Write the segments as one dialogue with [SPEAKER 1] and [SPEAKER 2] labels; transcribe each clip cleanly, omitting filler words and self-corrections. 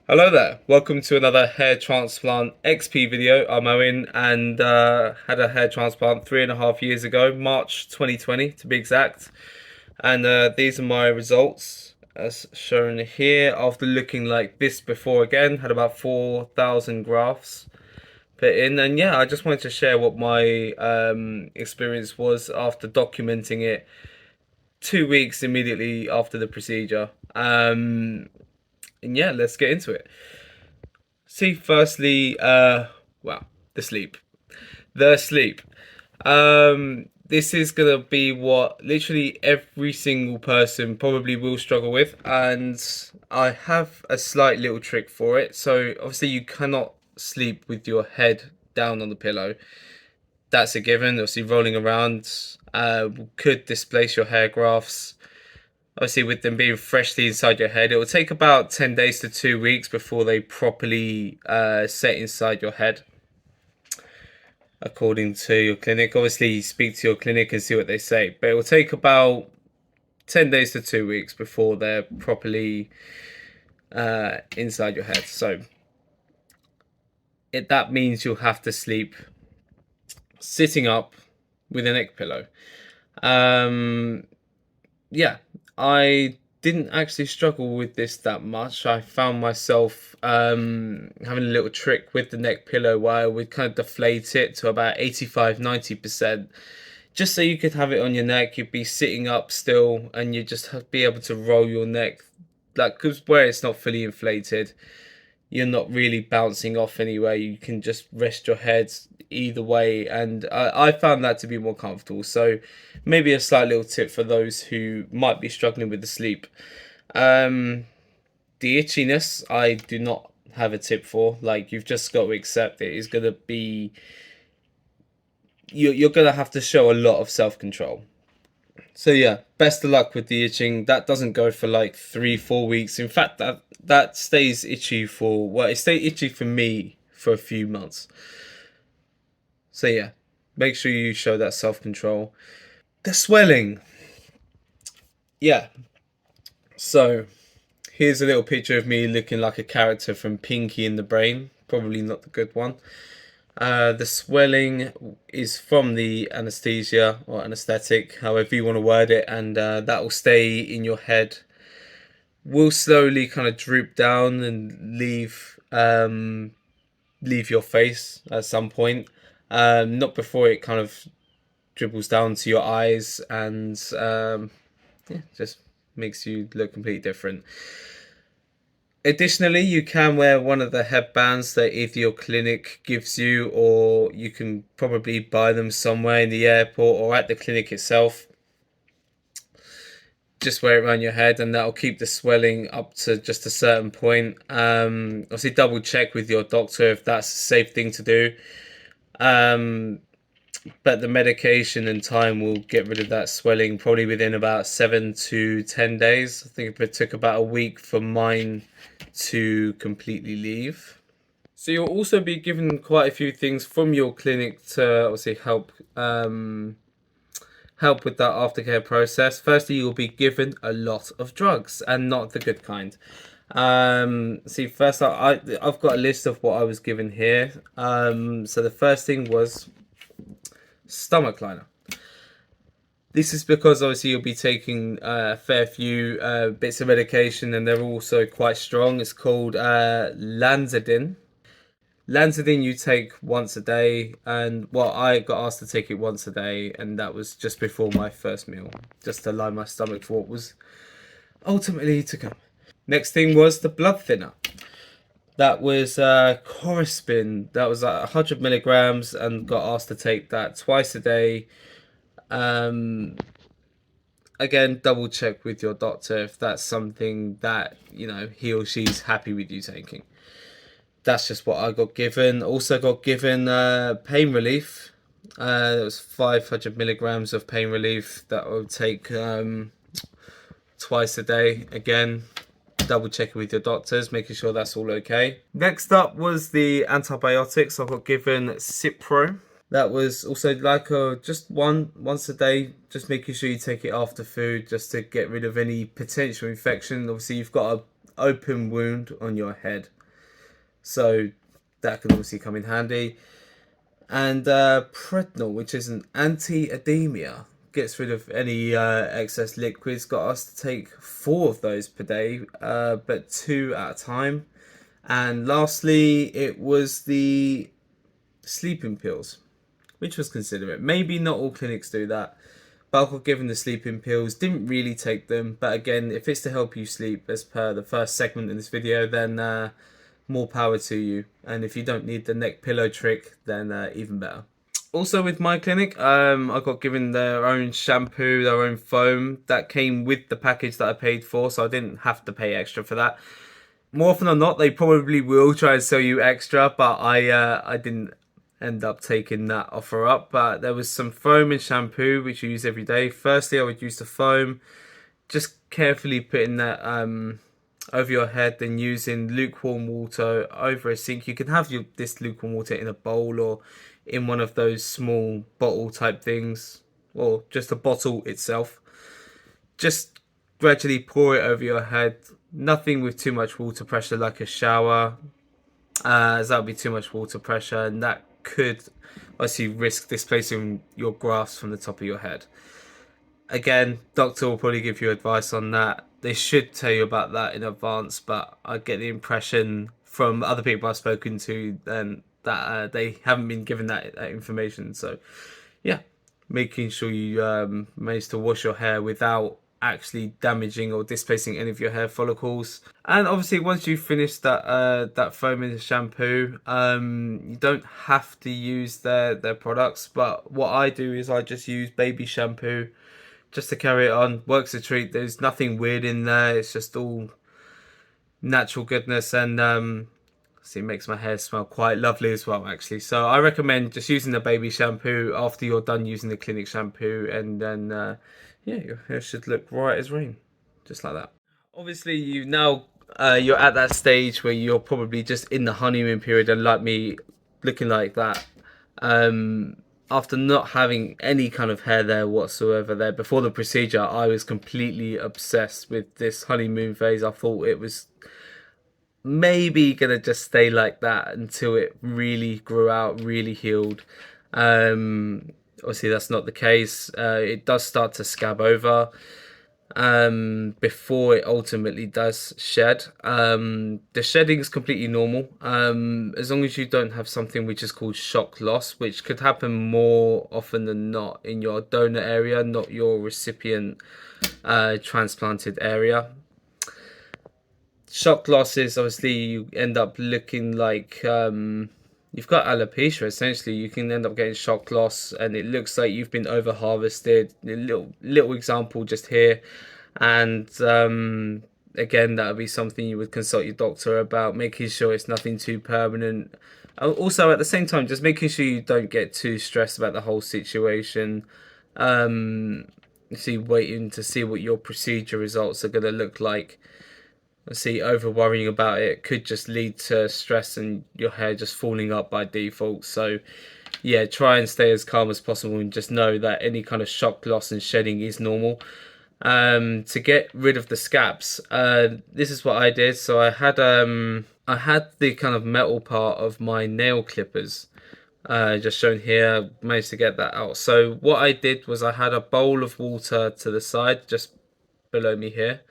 [SPEAKER 1] Hello there, welcome to another hair transplant XP video. I'm Owen and had a hair transplant 3.5 years ago, March 2020 to be exact. And these are my results as shown here after looking like this before again. Had about 4,000 grafts put in. And yeah, I just wanted to share what my experience was after documenting it 2 weeks immediately after the procedure. And yeah, let's get into it. See, firstly, well, the sleep. The sleep. This is gonna be what literally every single person probably will struggle with, and I have a slight little trick for it. So obviously you cannot sleep with your head down on the pillow. That's a given. Obviously rolling around could displace your hair grafts. Obviously, with them being freshly inside your head, it will take about 10 days to 2 weeks before they properly set inside your head, according to your clinic. Obviously, you speak to your clinic and see what they say, but it will take about 10 days to 2 weeks before they're properly inside your head. So that means you'll have to sleep sitting up with a neck pillow. Yeah, I didn't actually struggle with this that much. I found myself having a little trick with the neck pillow where I would kind of deflate it to about 85-90%, just so you could have it on your neck. You'd be sitting up still and you just be able to roll your neck, like, because where it's not fully inflated, you're not really bouncing off anywhere. You can just rest your head either way, and I found that to be more comfortable. So maybe a slight little tip for those who might be struggling with the sleep. Um, the itchiness, I do not have a tip for. Like, you've just got to accept it is going to be, you're going to have to show a lot of self-control. So yeah, best of luck with the itching. That doesn't go for like 3-4 weeks. In fact, that stays itchy for, well, it stayed itchy for me for a few months. So yeah, make sure you show that self-control. The swelling. Yeah. So here's a little picture of me looking like a character from Pinky in the Brain. Probably not the good one. The swelling is from the anesthesia or anesthetic, however you want to word it, and that will stay in your head. Will slowly kind of droop down and leave your face at some point. Not before it kind of dribbles down to your eyes and yeah, just makes you look completely different. Additionally, you can wear one of the headbands that either your clinic gives you, or you can probably buy them somewhere in the airport or at the clinic itself. Just wear it around your head, and that'll keep the swelling up to just a certain point. Obviously, double check with your doctor if that's a safe thing to do. But the medication and time will get rid of that swelling probably within about 7 to 10 days. I think it took about a week for mine to completely leave. So you'll also be given quite a few things from your clinic to obviously help with that aftercare process. Firstly, you'll be given a lot of drugs, and not the good kind. See, first I've got a list of what I was given here. So the first thing was stomach liner. This is because obviously you'll be taking a fair few bits of medication, and they're also quite strong. It's called Lanzadin. Lanzadin you take once a day, and well, I got asked to take it once a day, and that was just before my first meal, just to line my stomach for what was ultimately to come. Next thing was the blood thinner. That was Corispin. That was like 100 milligrams, and got asked to take that twice a day. Again, double check with your doctor if that's something that, you know, he or she's happy with you taking. That's just what I got given. Also got given pain relief. It was 500 milligrams of pain relief that I would take twice a day. Again, double checking with your doctors, making sure that's all okay. Next up was the antibiotics. I got given Cipro. That was also like just once a day, just making sure you take it after food, just to get rid of any potential infection. Obviously, you've got open wound on your head. So that can obviously come in handy. And Prednol, which is an anti-edemia, gets rid of any excess liquids. Got us to take 4 of those per day, but 2 at a time. And lastly, it was the sleeping pills, which was considerate. Maybe not all clinics do that. But I got given the sleeping pills, didn't really take them. But again, if it's to help you sleep, as per the first segment in this video, then more power to you. And if you don't need the neck pillow trick, then even better. Also with my clinic, I got given their own shampoo, their own foam that came with the package that I paid for, so I didn't have to pay extra for that. More often than not, they probably will try and sell you extra, but I didn't end up taking that offer up. But there was some foam and shampoo which you use every day. Firstly, I would use the foam, just carefully putting that over your head, then using lukewarm water over a sink. You can have this lukewarm water in a bowl or in one of those small bottle type things, or just a bottle itself. Just gradually pour it over your head. Nothing with too much water pressure, like a shower, as that would be too much water pressure, and that could obviously risk displacing your grafts from the top of your head. Again, doctor will probably give you advice on that. They should tell you about that in advance, but I get the impression from other people I've spoken to then that they haven't been given that information. So, yeah, making sure you manage to wash your hair without actually damaging or displacing any of your hair follicles. And obviously, once you finish that foam and shampoo, you don't have to use their products. But what I do is I just use baby shampoo just to carry it on. Works a treat. There's nothing weird in there. It's just all natural goodness, and see, it makes my hair smell quite lovely as well, actually. So I recommend just using the baby shampoo after you're done using the clinic shampoo, and then yeah, your hair should look right as rain, just like that. Obviously, you're at that stage where you're probably just in the honeymoon period, and like me, looking like that. Um, After not having any kind of hair there whatsoever there before the procedure, I was completely obsessed with this honeymoon phase. I thought it was maybe gonna just stay like that until it really grew out, really healed. Obviously, that's not the case. It does start to scab over before it ultimately does shed. The shedding is completely normal, as long as you don't have something which is called shock loss, which could happen more often than not in your donor area, not your recipient transplanted area. Shock loss is obviously you end up looking like you've got alopecia. Essentially, you can end up getting shock loss, and it looks like you've been over harvested. A little example just here, and again, that would be something you would consult your doctor about, making sure it's nothing too permanent. Also, at the same time, just making sure you don't get too stressed about the whole situation. Waiting to see what your procedure results are going to look like. See, over worrying about it could just lead to stress and your hair just falling up by default. So, yeah, try and stay as calm as possible and just know that any kind of shock loss and shedding is normal. To get rid of the scabs, this is what I did. So I had the kind of metal part of my nail clippers, just shown here. Managed to get that out. So what I did was I had a bowl of water to the side, just below me here,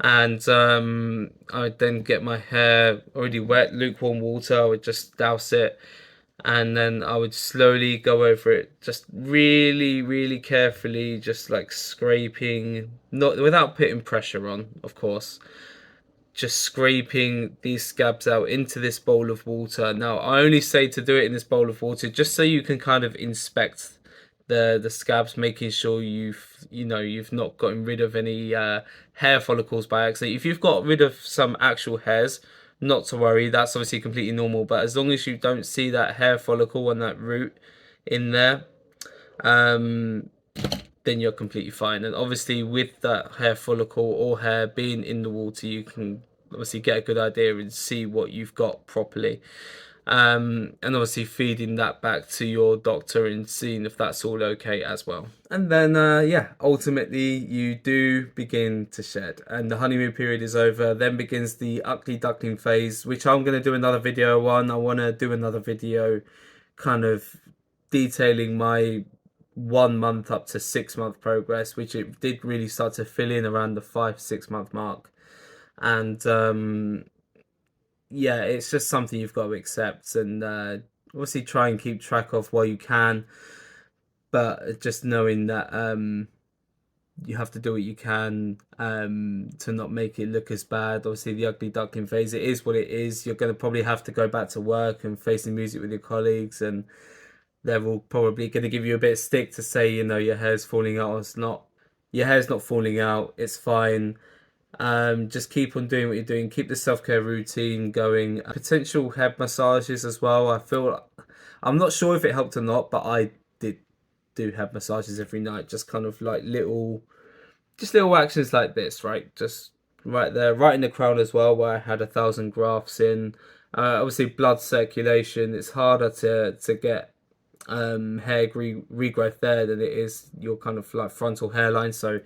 [SPEAKER 1] and I would then get my hair already wet, lukewarm water. I would just douse it, and then I would slowly go over it, just really, really carefully, just like scraping, not without putting pressure on, of course. Just scraping these scabs out into this bowl of water. Now, I only say to do it in this bowl of water just so you can kind of inspect the scabs, making sure you've not gotten rid of any hair follicles by accident. If you've got rid of some actual hairs, not to worry, that's obviously completely normal. But as long as you don't see that hair follicle and that root in there, um, then you're completely fine. And obviously, with that hair follicle or hair being in the water, you can obviously get a good idea and see what you've got properly. And obviously feeding that back to your doctor and seeing if that's all okay as well. And then, yeah, ultimately you do begin to shed, and the honeymoon period is over. Then begins the ugly duckling phase, which I'm going to do another video on. I want to do another video kind of detailing my 1 month up to 6 month progress, which it did really start to fill in around the 5-6 month mark. And yeah, it's just something you've got to accept and obviously try and keep track of while you can, but just knowing that you have to do what you can to not make it look as bad. Obviously, the ugly duckling phase, it is what it is. You're going to probably have to go back to work and face the music with your colleagues, and they're all probably going to give you a bit of stick to say, you know, your hair's falling out or it's not. Your hair's not falling out. It's fine. Just keep on doing what you're doing. Keep the self-care routine going. Potential head massages as well. I'm not sure if it helped or not, but I did do head massages every night. Just kind of like little actions like this, right? Just right there, right in the crown as well, where I had 1,000 grafts in. Obviously, blood circulation. It's harder to get hair regrowth there than it is your kind of like frontal hairline. So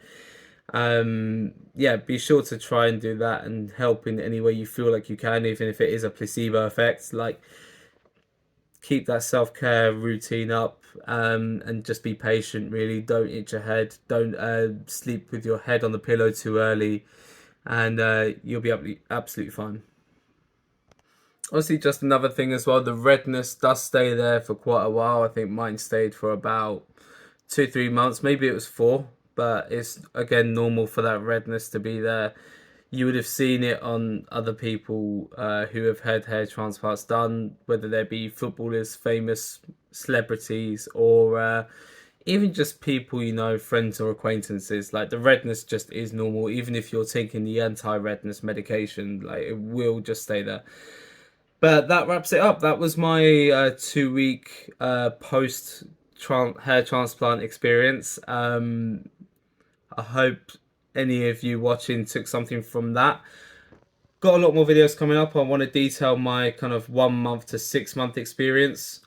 [SPEAKER 1] yeah, be sure to try and do that and help in any way you feel like you can, even if it is a placebo effect. Like, keep that self-care routine up, and just be patient. Really, don't itch your head. Don't sleep with your head on the pillow too early, and you'll be absolutely fine. Obviously, just another thing as well, the redness does stay there for quite a while. I think mine stayed for about 2-3 months, maybe it was 4, but it's again normal for that redness to be there. You would have seen it on other people who have had hair transplants done, whether they be footballers, famous celebrities, or even just people, you know, friends or acquaintances. Like, the redness just is normal, even if you're taking the anti-redness medication, like, it will just stay there. But that wraps it up. That was my 2 week post hair transplant experience. I hope any of you watching took something from that. Got a lot more videos coming up. I want to detail my kind of 1 month to 6 month experience.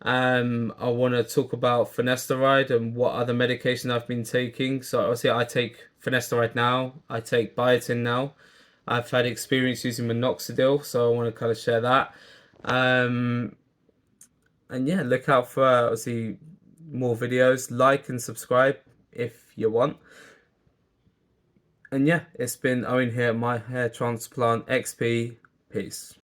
[SPEAKER 1] I want to talk about finasteride and what other medication I've been taking. So obviously I take finasteride now. I take biotin now. I've had experience using minoxidil, so I want to kind of share that. And yeah, look out for obviously more videos. Like and subscribe if you want. And yeah, it's been Owen here, my hair transplant XP. Peace.